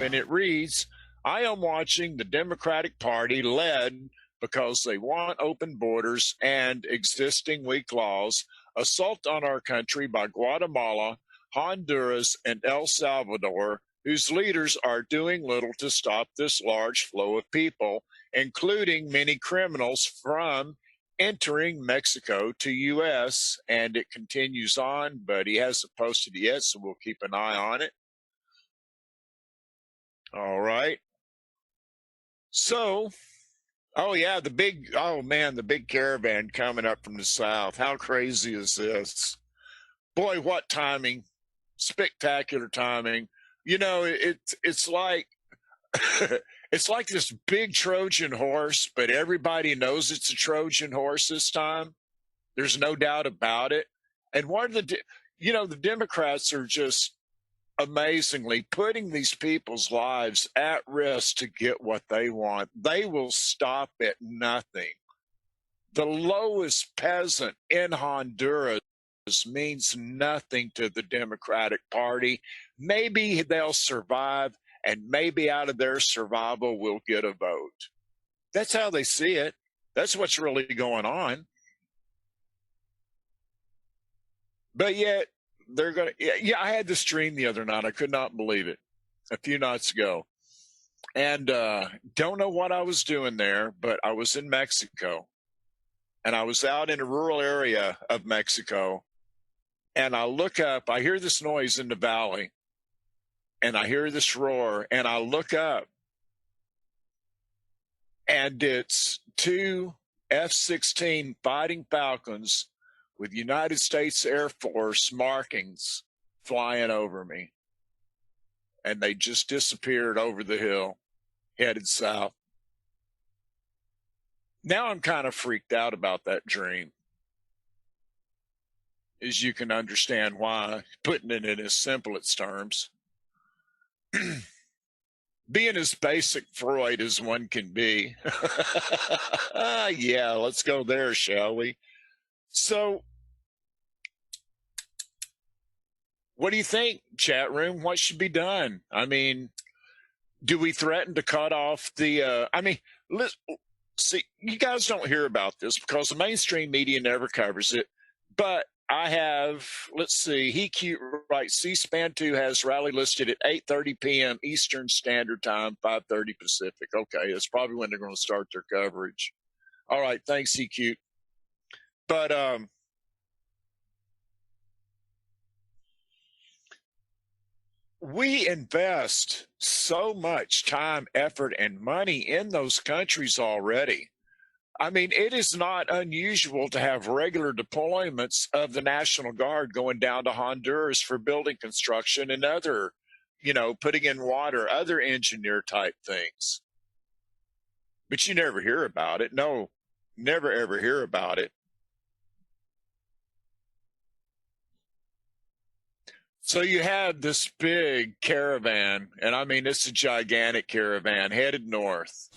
and it reads, I am watching the Democratic Party led because they want open borders and existing weak laws, assault on our country by Guatemala, Honduras, and El Salvador, whose leaders are doing little to stop this large flow of people, including many criminals from entering Mexico to U.S. And it continues on, but he hasn't posted it yet, so we'll keep an eye on it. All right. So, oh yeah, the big caravan coming up from the south. How crazy is this? Boy, what timing. Spectacular timing. You know, it's like it's like this big Trojan horse, but everybody knows it's a Trojan horse this time. There's no doubt about it. And the Democrats are just amazingly putting these people's lives at risk to get what they want. They will stop at nothing. The lowest peasant in Honduras means nothing to the Democratic Party. Maybe they'll survive, and maybe out of their survival we'll get a vote. That's how they see it. That's what's really going on. But yet, they're going to, yeah, I had this dream the other night. I could not believe it a few nights ago. And don't know what I was doing there, but I was in Mexico. And I was out in a rural area of Mexico. And I look up, I hear this noise in the valley. And I hear this roar. And I look up. And it's two F-16 Fighting Falcons with United States Air Force markings flying over me. And they just disappeared over the hill, headed south. Now I'm kind of freaked out about that dream. As you can understand why, putting it in as simple as terms. Being as basic Freud as one can be. Yeah, let's go there, shall we? So, what do you think, chat room? What should be done? I mean, do we threaten to cut off the, see, you guys don't hear about this because the mainstream media never covers it, but I have, let's see, writes, C-SPAN 2 has rally listed at 8:30 p.m. Eastern Standard Time, 5:30 Pacific. Okay, that's probably when they're going to start their coverage. All right, thanks, EQ. But we invest so much time, effort, and money in those countries already. I mean, it is not unusual to have regular deployments of the National Guard going down to Honduras for building construction and other, putting in water, other engineer type things. But you never hear about it. No, never ever hear about it. So you have this big caravan, and I mean, it's a gigantic caravan headed north.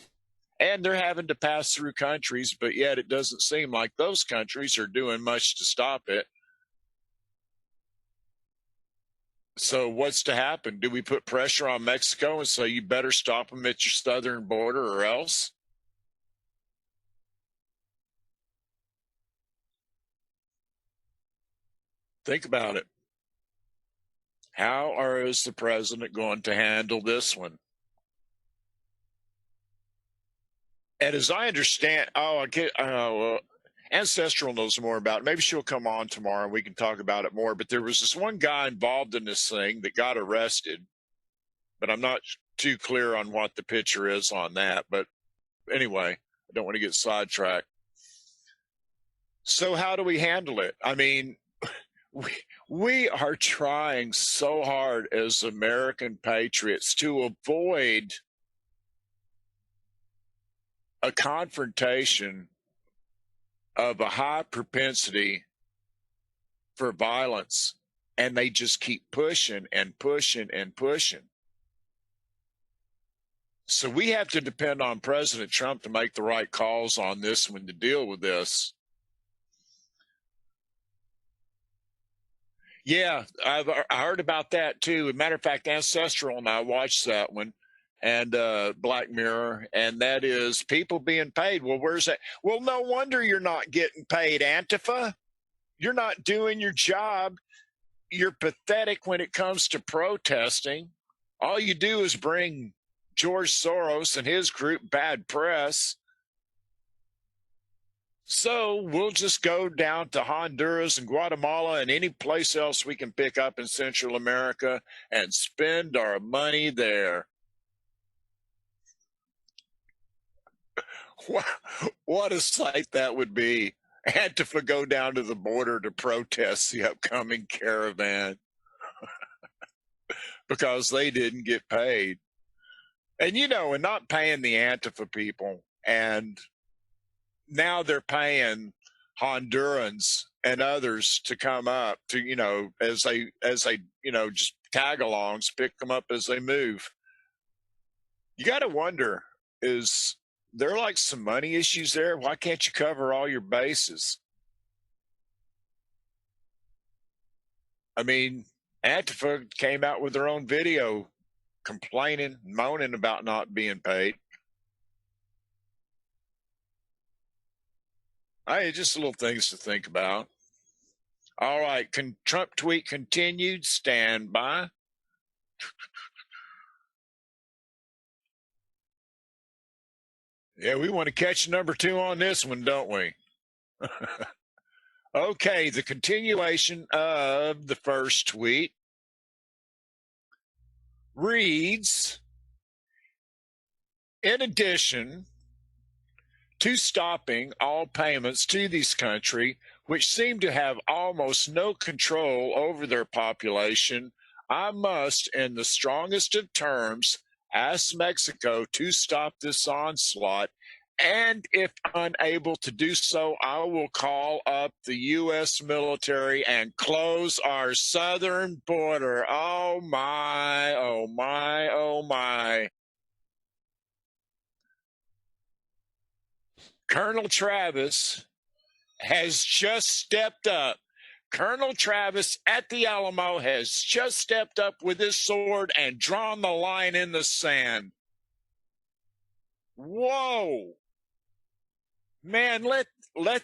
And they're having to pass through countries, but yet it doesn't seem like those countries are doing much to stop it. So what's to happen? Do we put pressure on Mexico and say you better stop them at your southern border or else? Think about it. How is the president going to handle this one? And as I understand, Ancestral knows more about it. Maybe she'll come on tomorrow and we can talk about it more. But there was this one guy involved in this thing that got arrested, but I'm not too clear on what the picture is on that. But anyway, I don't want to get sidetracked. So how do we handle it? I mean, we are trying so hard as American patriots to avoid a confrontation of a high propensity for violence, and they just keep pushing and pushing and pushing. So we have to depend on President Trump to make the right calls on this one to deal with this. Yeah, I heard about that too. As a matter of fact, Ancestral and I watched that one, and Black Mirror, and that is people being paid. Well, where's that? Well, no wonder you're not getting paid, Antifa. You're not doing your job. You're pathetic when it comes to protesting. All you do is bring George Soros and his group bad press. So we'll just go down to Honduras and Guatemala and any place else we can pick up in Central America and spend our money there. What a sight that would be. Antifa go down to the border to protest the upcoming caravan because they didn't get paid. And, and not paying the Antifa people. And now they're paying Hondurans and others to come up to, as they, just tag alongs, pick them up as they move. You got to wonder, is there like some money issues there? Why can't you cover all your bases? I mean, Antifa came out with their own video complaining, moaning about not being paid. Hey, just little things to think about. All right, Trump tweet continued. Stand by. Yeah, we want to catch number 2 on this one, don't we? Okay, the continuation of the first tweet reads, in addition to stopping all payments to this country, which seem to have almost no control over their population, I must, in the strongest of terms, ask Mexico to stop this onslaught. And if unable to do so, I will call up the U.S. military and close our southern border. Oh my, oh my, oh my. Colonel Travis has just stepped up. Colonel Travis at the Alamo has just stepped up with his sword and drawn the line in the sand. Whoa. Man, let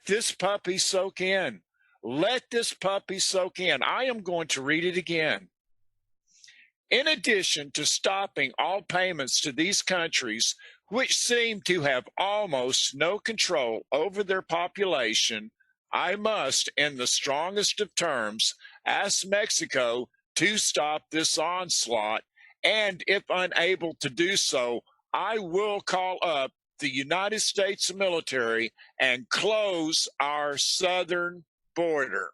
this puppy soak in. Let this puppy soak in. I am going to read it again. In addition to stopping all payments to these countries, which seem to have almost no control over their population, I must, in the strongest of terms, ask Mexico to stop this onslaught, and if unable to do so, I will call up the United States military and close our southern border.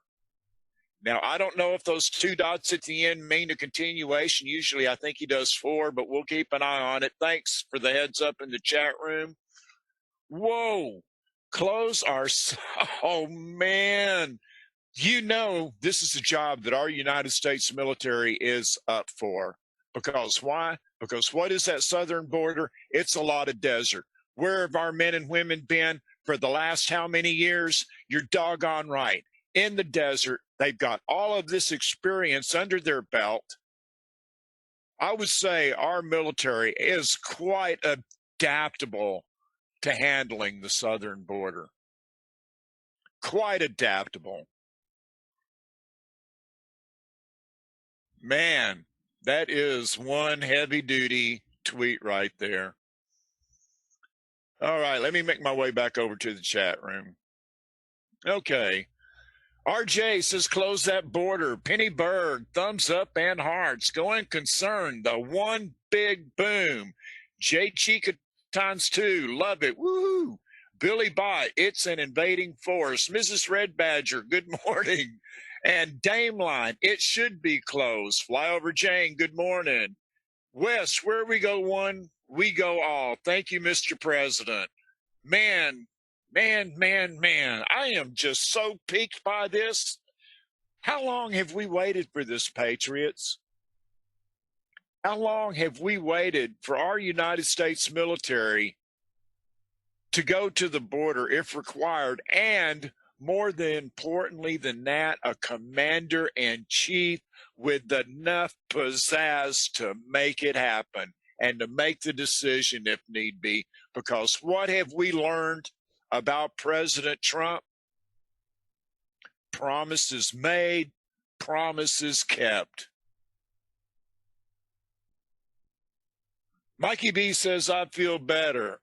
Now, I don't know if those 2 dots at the end mean a continuation. Usually I think he does 4, but we'll keep an eye on it. Thanks for the heads up in the chat room. Whoa, close our, oh man. This is a job that our United States military is up for. Because why? Because what is that southern border? It's a lot of desert. Where have our men and women been for the last how many years? You're doggone right. In the desert, they've got all of this experience under their belt. I would say our military is quite adaptable to handling the southern border. Quite adaptable. Man, that is one heavy-duty tweet right there. All right, let me make my way back over to the chat room. Okay. RJ says, close that border. Penny Berg, thumbs up and hearts. Going concern, the one big boom. J Chica times 2, love it. Woo! Billy Bott, it's an invading force. Mrs. Red Badger, good morning. And Dameline, it should be closed. Flyover Jane, good morning. Wes, where we go one, we go all. Thank you, Mr. President. Man, I am just so piqued by this. How long have we waited for this, Patriots? How long have we waited for our United States military to go to the border if required and more than importantly than that, a commander in chief with enough pizzazz to make it happen and to make the decision if need be. Because what have we learned about President Trump? Promises made, promises kept. Mikey B says, I feel better.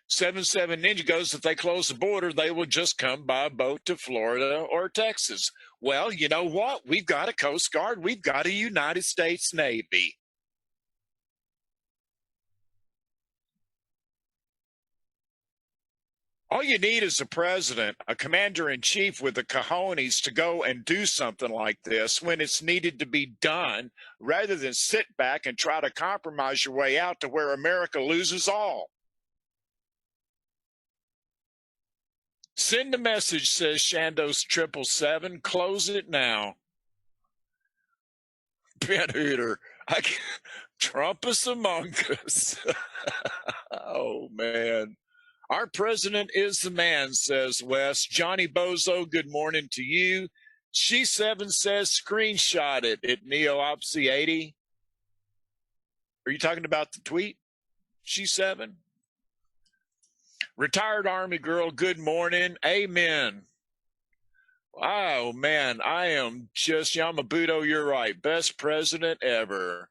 77 Ninja goes, if they close the border, they will just come by boat to Florida or Texas. Well, you know what? We've got a Coast Guard. We've got a United States Navy. All you need is a president, a commander-in-chief with the cojones to go and do something like this when it's needed to be done, rather than sit back and try to compromise your way out to where America loses all. Send a message, says Shandos 777. Close it now. Ben Hooter, Trump is among us. Oh, man. Our president is the man, says Wes. Johnny Bozo, good morning to you. She7 says screenshot it at NeoOpsy80. Are you talking about the tweet? She7. Retired Army girl, good morning. Amen. Oh, man, I am just Yamabudo, you're right. Best president ever.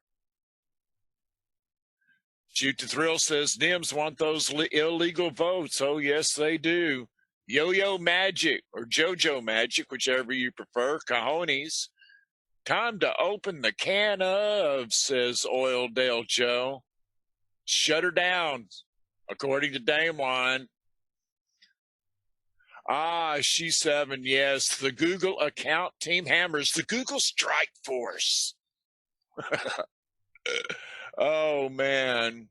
Shoot the Thrill says Dems want those illegal votes. Oh, yes, they do. Yo-Yo Magic or JoJo Magic, whichever you prefer. Cojones. Time to open the can of, says Oildale Joe. Shut her down, according to Dameline. She7, yes. The Google account team hammers the Google Strike Force. Oh, man.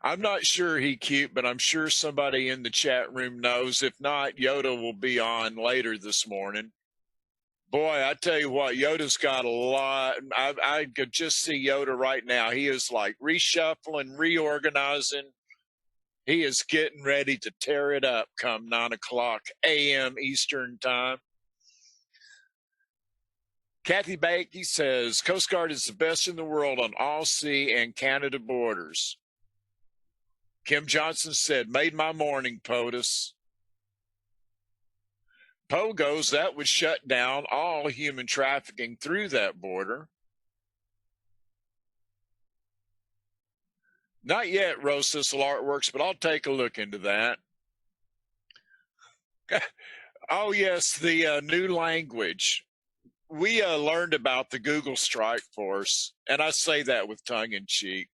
I'm not sure he cute, but I'm sure somebody in the chat room knows. If not, Yoda will be on later this morning. Boy, I tell you what, Yoda's got a lot. I could just see Yoda right now. He is like reshuffling, reorganizing. He is getting ready to tear it up come 9 o'clock a.m. Eastern time. Kathy Bakey says, Coast Guard is the best in the world on all sea and Canada borders. Kim Johnson said, made my morning, POTUS. Poe goes, that would shut down all human trafficking through that border. Not yet, Rose Thistle Artworks, but I'll take a look into that. Oh, yes, the new language. We learned about the Google Strike Force, and I say that with tongue in cheek.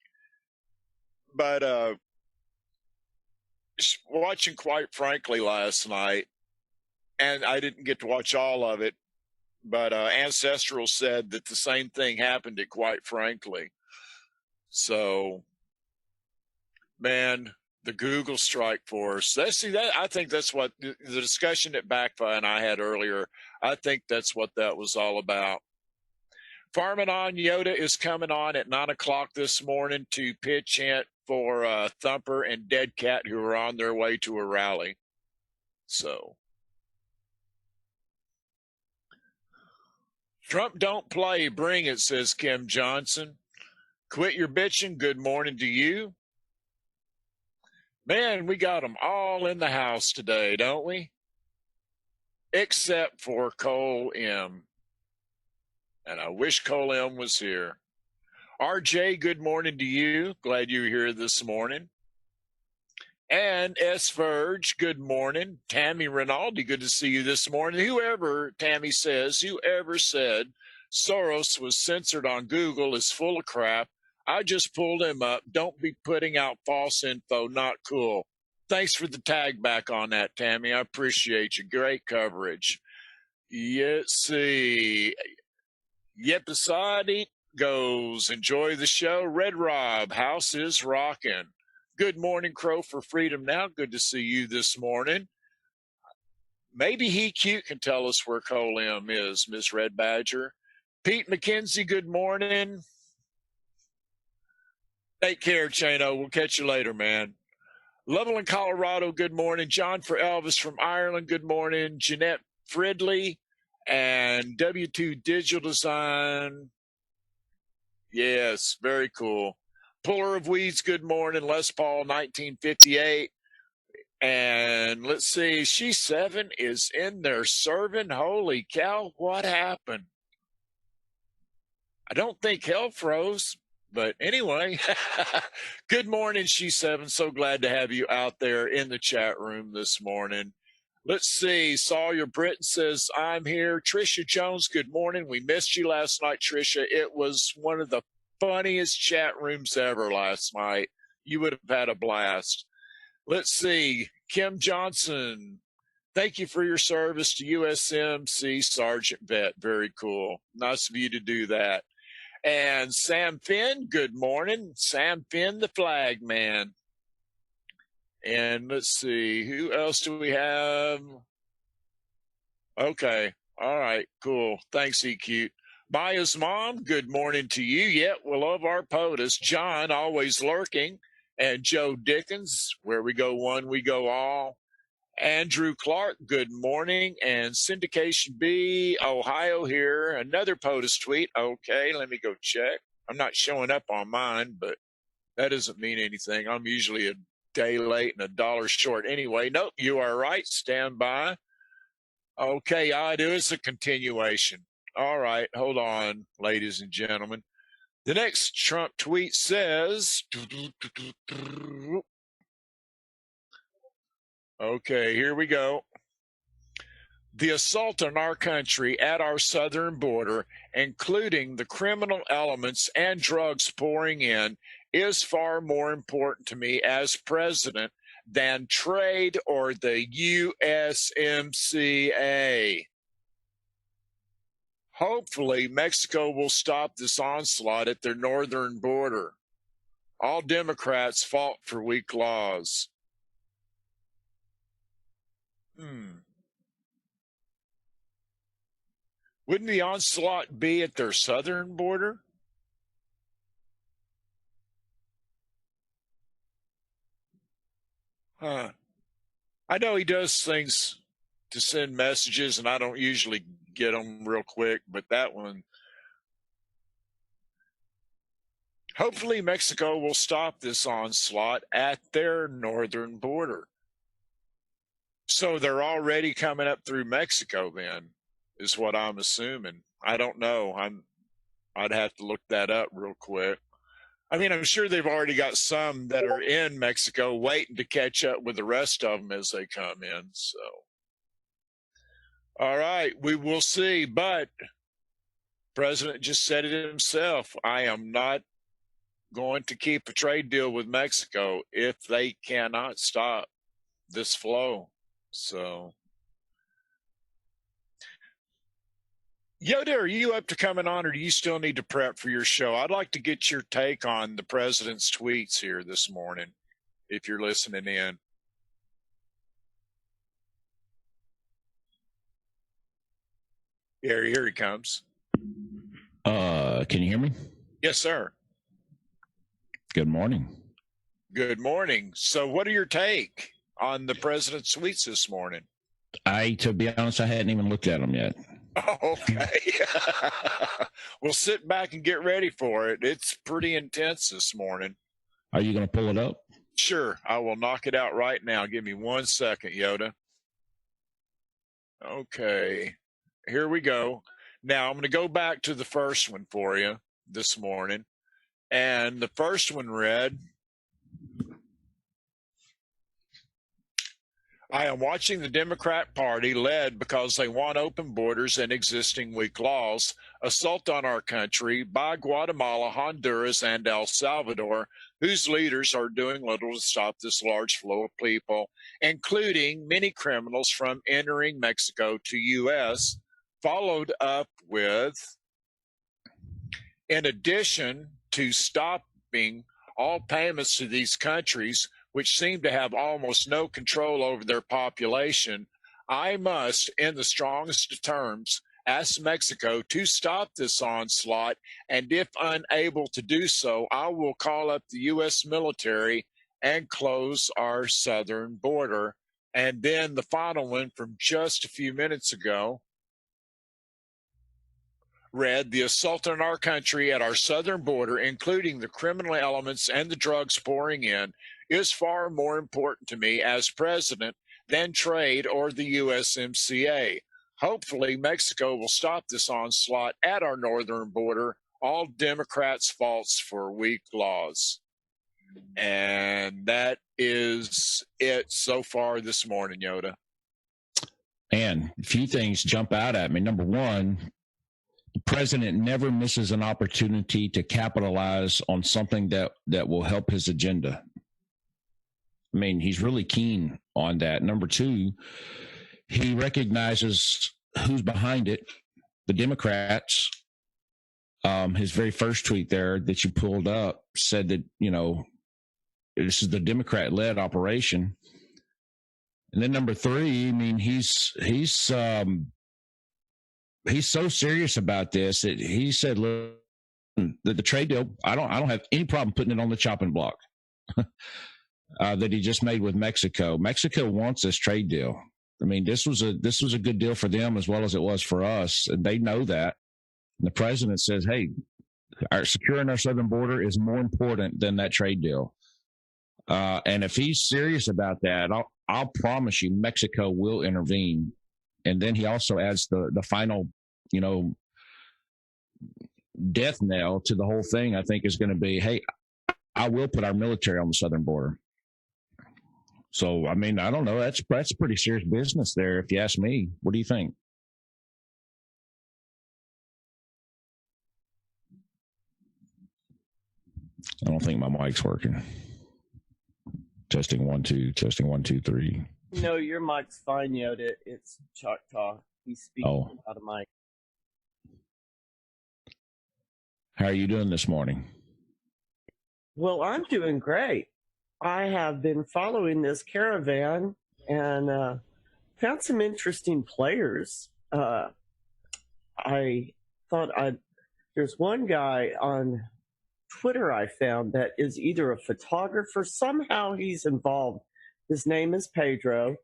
But watching Quite Frankly last night, and I didn't get to watch all of it, but Ancestral said that the same thing happened at Quite Frankly. So, man, the Google Strike Force. I think that's what the discussion that Backfire and I had earlier, I think that's what that was all about. Farming On Yoda is coming on at 9 o'clock this morning to pitch in for Thumper and Dead Cat, who are on their way to a rally. So, Trump don't play, bring it, says Kim Johnson. Quit your bitching, good morning to you. Man, we got them all in the house today, don't we? Except for Cole M. And I wish Cole M was here. RJ, good morning to you. Glad you're here this morning. And S. Verge, good morning. Tammy Rinaldi, good to see you this morning. Whoever, Tammy says, whoever said Soros was censored on Google is full of crap. I just pulled him up. Don't be putting out false info. Not cool. Thanks for the tag back on that, Tammy. I appreciate you. Great coverage. Let's see. Yepasadi goes, enjoy the show. Red Rob, house is rocking. Good morning, Crow for Freedom Now. Good to see you this morning. Maybe He Cute can tell us where Cole M is, Miss Red Badger. Pete McKenzie, good morning. Take care, Chano. We'll catch you later, man. Loveland, Colorado, good morning. John for Elvis from Ireland, good morning. Jeanette Fridley and W2 Digital Design. Yes, very cool. Puller of Weeds, good morning. Les Paul, 1958. And let's see, She 7 is in there serving. Holy cow, what happened? I don't think hell froze, but anyway, good morning, She 7. So glad to have you out there in the chat room this morning. Let's see. Sawyer Britton says, I'm here. Trisha Jones, good morning. We missed you last night, Trisha. It was one of the funniest chat rooms ever last night. You would have had a blast. Let's see. Kim Johnson, thank you for your service to USMC Sergeant Vet. Very cool. Nice of you to do that. And Sam Finn, good morning. Sam Finn, the flag man. And let's see, who else do we have? Okay. All right, cool. Thanks, EQ. Maya's mom, good morning to you. Yep, we love our POTUS. John, always lurking. And Joe Dickens, where we go one, we go all. Andrew Clark, good morning. And Syndication B, Ohio here. Another POTUS tweet. Okay, let me go check. I'm not showing up on mine, but that doesn't mean anything. I'm usually a day late and $1 short anyway. Nope, you are right. Stand by. Okay, I do. It's a continuation. All right, hold on, ladies and gentlemen. The next Trump tweet says, okay, here we go. The assault on our country at our southern border, including the criminal elements and drugs pouring in, is far more important to me as president than trade or the USMCA. Hopefully, Mexico will stop this onslaught at their northern border. All Democrats fought for weak laws. Wouldn't the onslaught be at their southern border? Huh. I know he does things to send messages, and I don't usually get them real quick, but that one. Hopefully, Mexico will stop this onslaught at their northern border. So they're already coming up through Mexico, then, is what I'm assuming. I don't know. I'd have to look that up real quick. I mean, I'm sure they've already got some that are in Mexico waiting to catch up with the rest of them as they come in. So, all right, we will see. But President just said it himself. I am not going to keep a trade deal with Mexico if they cannot stop this flow. So, Yoda, are you up to coming on, or do you still need to prep for your show? I'd like to get your take on the president's tweets here this morning, if you're listening in. Here he comes. Can you hear me? Yes, sir. Good morning. Good morning. So what are your take on the president's tweets this morning? To be honest, I hadn't even looked at them yet. Okay. We'll sit back and get ready for it. It's pretty intense this morning. Are you going to pull it up? Sure. I will knock it out right now. Give me 1 second, Yoda. Okay. Here we go. Now, I'm going to go back to the first one for you this morning. And the first one read, I am watching the Democrat Party, led because they want open borders and existing weak laws, assault on our country by Guatemala, Honduras, and El Salvador, whose leaders are doing little to stop this large flow of people, including many criminals from entering Mexico to U.S., followed up with, in addition to stopping all payments to these countries, which seem to have almost no control over their population, I must, in the strongest of terms, ask Mexico to stop this onslaught, and if unable to do so, I will call up the U.S. military and close our southern border. And then the final one from just a few minutes ago read, the assault on our country at our southern border, including the criminal elements and the drugs pouring in, is far more important to me as president than trade or the USMCA. Hopefully, Mexico will stop this onslaught at our northern border. All Democrats' faults for weak laws. And that is it so far this morning, Yoda. And a few things jump out at me. Number one, the president never misses an opportunity to capitalize on something that will help his agenda. I mean, he's really keen on that. Number two, he recognizes who's behind it, the Democrats. His very first tweet there that you pulled up said that, this is the Democrat-led operation. And then number three, I mean, he's so serious about this that he said, look, the trade deal, I don't have any problem putting it on the chopping block that he just made with Mexico. Mexico wants this trade deal. I mean, this was a good deal for them as well as it was for us, and they know that. And the president says, hey, securing our southern border is more important than that trade deal. And if he's serious about that, I'll promise you Mexico will intervene. And then he also adds the final, death knell to the whole thing, I think, is going to be, hey, I will put our military on the southern border. So, I mean, I don't know. That's pretty serious business there, if you ask me. What do you think? I don't think my mic's working. Testing 1 2, testing 1 2 3. No, your mic's fine, Yoda. It's Choctaw. He's speaking out of mic. How are you doing this morning? Well, I'm doing great. I have been following this caravan and found some interesting players. I thought there's one guy on Twitter I found that is either a photographer, somehow he's involved. His name is Pedro,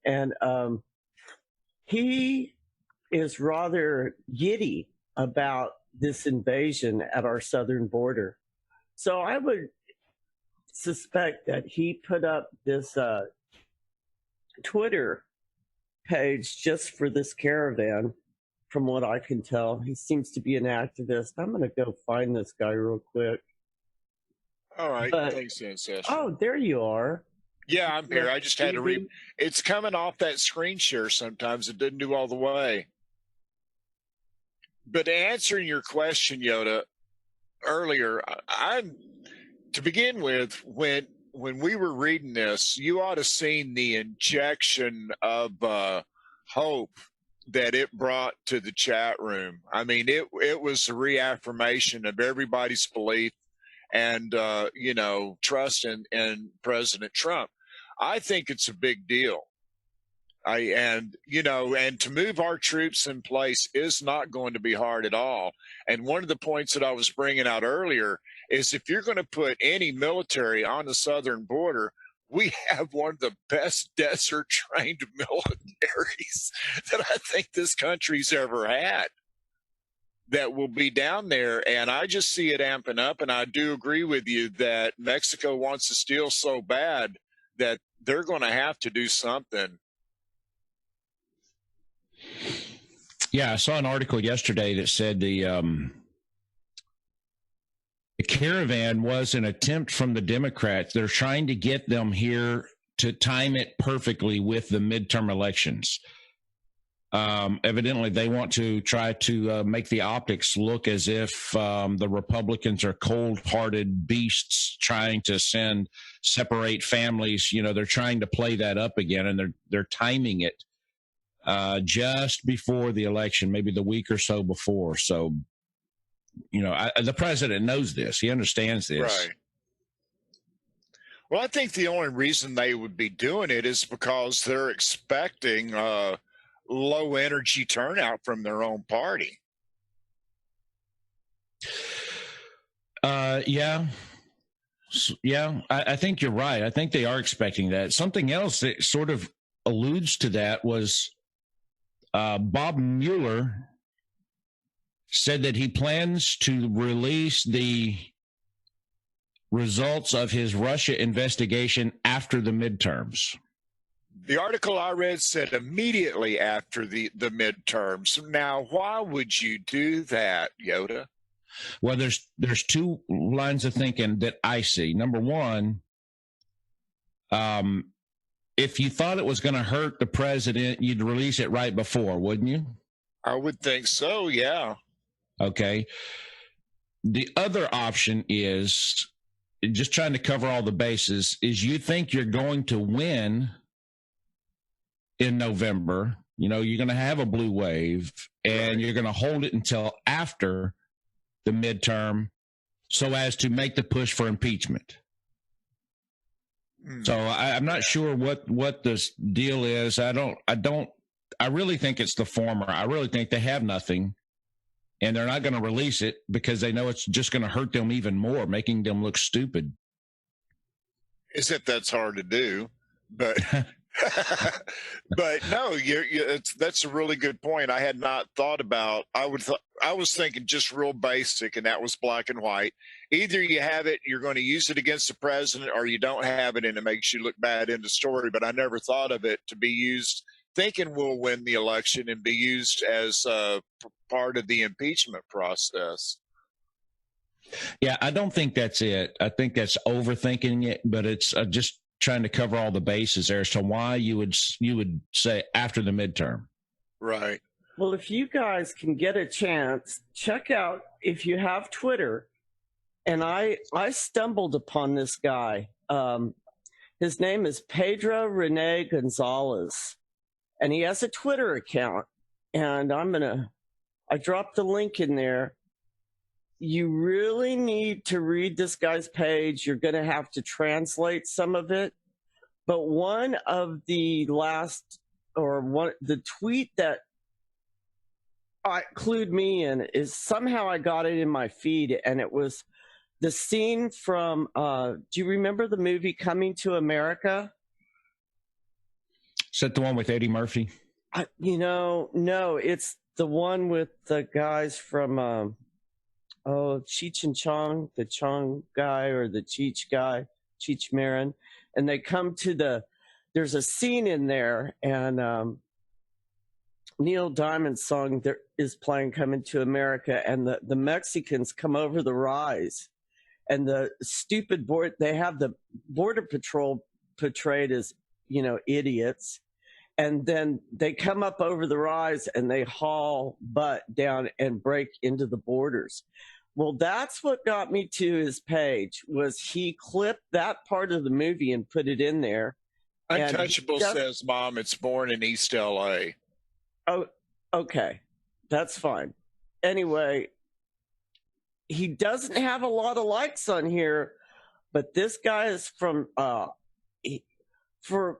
and he is rather giddy about this invasion at our southern border. So I would suspect that he put up this Twitter page just for this caravan. From what I can tell, he seems to be an activist. I'm going to go find this guy real quick. All right. Thanks, Ancestral. Oh, there you are. Yeah, I'm here. I just had to read. It's coming off that screen share sometimes. It didn't do all the way. But answering your question, Yoda, earlier, to begin with, when we were reading this, you ought to have seen the injection of hope that it brought to the chat room. I mean, it was a reaffirmation of everybody's belief and, trust in President Trump. I think it's a big deal. And to move our troops in place is not going to be hard at all. And one of the points that I was bringing out earlier is if you're going to put any military on the southern border, we have one of the best desert trained militaries that I think this country's ever had that will be down there. And I just see it amping up. And I do agree with you that Mexico wants to steal so bad that they're going to have to do something. Yeah, I saw an article yesterday that said the caravan was an attempt from the Democrats. They're trying to get them here to time it perfectly with the midterm elections. Evidently, they want to try to make the optics look as if the Republicans are cold-hearted beasts trying to separate families. They're trying to play that up again, and they're timing it just before the election, maybe the week or so before. So, the president knows this. He understands this. Right. Well, I think the only reason they would be doing it is because they're expecting low energy turnout from their own party. Yeah. Yeah, I think you're right. I think they are expecting that. Something else that sort of alludes to that was Bob Mueller said that he plans to release the results of his Russia investigation after the midterms. The article I read said immediately after the midterms. Now, why would you do that, Yoda? Well, there's two lines of thinking that I see. Number one, if you thought it was going to hurt the president, you'd release it right before, wouldn't you? I would think so, yeah. Okay. The other option is, just trying to cover all the bases, is you think you're going to win in November. You know, you're going to have a blue wave, and right, you're going to hold it until after the midterm so as to make the push for impeachment. So I'm not sure what this deal is. I really think it's the former. I really think they have nothing, and they're not going to release it because they know it's just going to hurt them even more, making them look stupid. Except that's hard to do, but but no, that's a really good point. I had not thought about. I was thinking just real basic, and that was black and white. Either you have it, you're going to use it against the president, or you don't have it, and it makes you look bad in the story. But I never thought of it to be used, thinking we'll win the election, and be used as part of the impeachment process. Yeah, I don't think that's it. I think that's overthinking it, but it's just trying to cover all the bases there as to why you would say after the midterm. Right. Well, if you guys can get a chance, check out, if you have Twitter, and I stumbled upon this guy. His name is Pedro Rene Gonzalez, and he has a Twitter account, and I dropped the link in there. You really need to read this guy's page. You're going to have to translate some of it. But one of the the tweet that clued me in is, somehow I got it in my feed, and it was the scene from, do you remember the movie Coming to America? Is that the one with Eddie Murphy? No, it's the one with the guys from, Cheech and Chong, the Chong guy or the Cheech guy, Cheech Marin. And they come to there's a scene in there, and Neil Diamond's song is playing, Coming to America, and the Mexicans come over the rise, and the stupid they have the Border Patrol portrayed as, idiots. And then they come up over the rise and they haul butt down and break into the borders. Well, that's what got me to his page, was he clipped that part of the movie and put it in there. Untouchable says, Mom, it's born in East LA. Oh, okay. That's fine. Anyway, he doesn't have a lot of likes on here, but this guy is from, for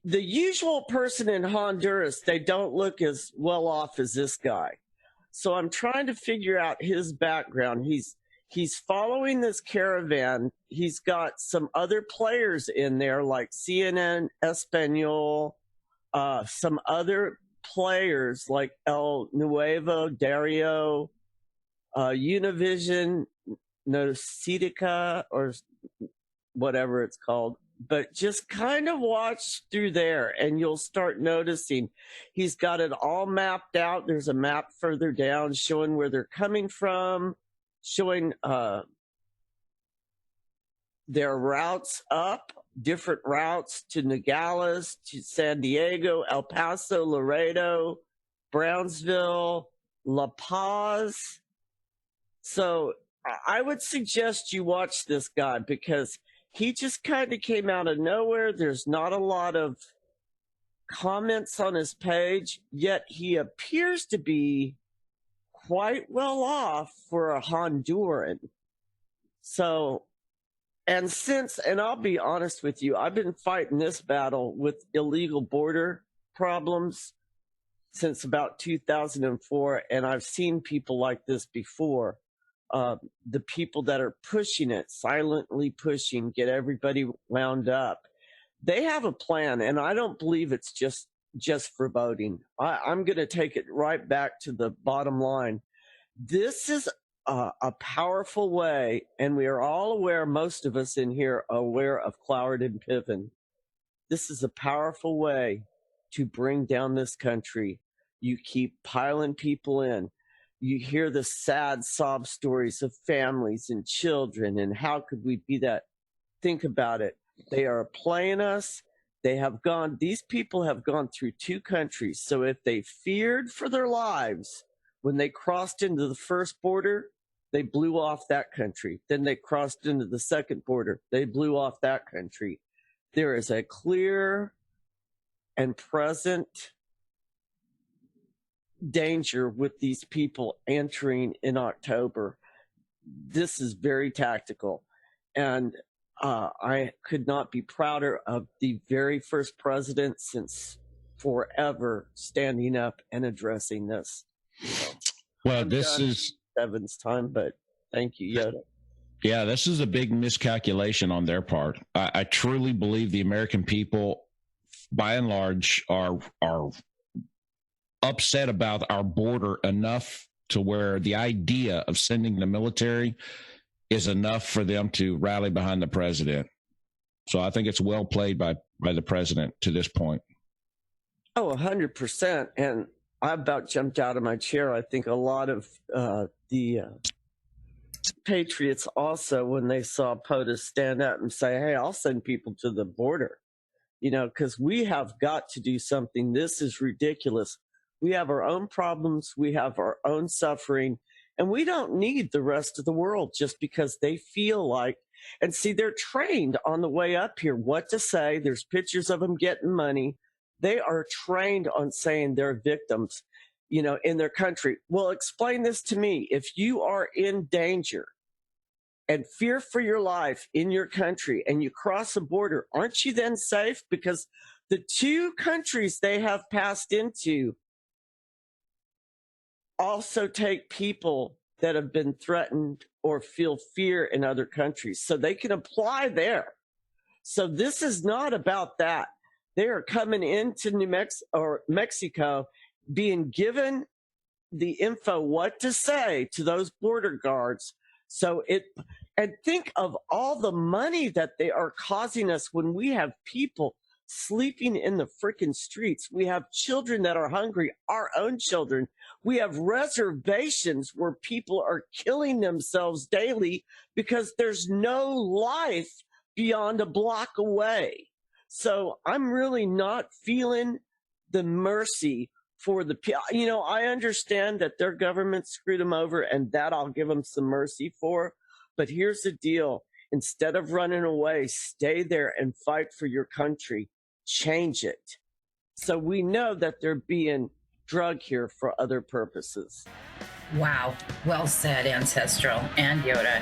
the usual person in Honduras, they don't look as well off as this guy. So I'm trying to figure out his background. He's following this caravan. He's got some other players in there, like CNN Espanol, some other players like El Nuevo, Dario, Univision, Nocitica, or whatever it's called. But just kind of watch through there, and you'll start noticing he's got it all mapped out. There's a map further down showing where they're coming from, showing their routes up, different routes to Nogales, to San Diego, El Paso, Laredo, Brownsville, La Paz. So I would suggest you watch this guy, because he just kind of came out of nowhere. There's not a lot of comments on his page, yet he appears to be quite well off for a Honduran. So, and I'll be honest with you, I've been fighting this battle with illegal border problems since about 2004, and I've seen people like this before. the people that are pushing it, silently pushing, get everybody wound up. They have a plan, and I don't believe it's just for voting. I'm going to take it right back to the bottom line. This is a powerful way, and we are all aware, most of us in here are aware of Cloward and Piven. This is a powerful way to bring down this country. You keep piling people in. You hear the sad sob stories of families and children, and how could we be that? Think about it. They are playing us. These people have gone through 2 countries. So if they feared for their lives when they crossed into the first border, they blew off that country. Then they crossed into the second border. They blew off that country. There is a clear and present danger with these people entering in October. This is very tactical. And I could not be prouder of the very first president since forever standing up and addressing this. So, well, this is Evan's time, but thank you, Yoda. Yeah, this is a big miscalculation on their part. I truly believe the American people, by and large, are upset about our border enough to where the idea of sending the military is enough for them to rally behind the president. So I think it's well played by the president to this point. Oh, 100%. And I about jumped out of my chair. I think a lot of the Patriots also, when they saw POTUS stand up and say, hey, I'll send people to the border, because we have got to do something. This is ridiculous. We have our own problems. We have our own suffering. And we don't need the rest of the world just because they feel like, and see, they're trained on the way up here what to say. There's pictures of them getting money. They are trained on saying they're victims, in their country. Well, explain this to me. If you are in danger and fear for your life in your country and you cross a border, aren't you then safe? Because the 2 countries they have passed into also take people that have been threatened or feel fear in other countries, so they can apply there. So this is not about that. They are coming into Mexico, being given the info what to say to those border guards. And think of all the money that they are causing us when we have people sleeping in the freaking streets. We have children that are hungry, our own children. We have reservations where people are killing themselves daily because there's no life beyond a block away. So I'm really not feeling the mercy for the people. I understand that their government screwed them over, and that I'll give them some mercy for. But here's the deal. Instead of running away, stay there and fight for your country. Change it. So we know that they're being drugged here for other purposes. Wow. Well said, Ancestral and Yoda.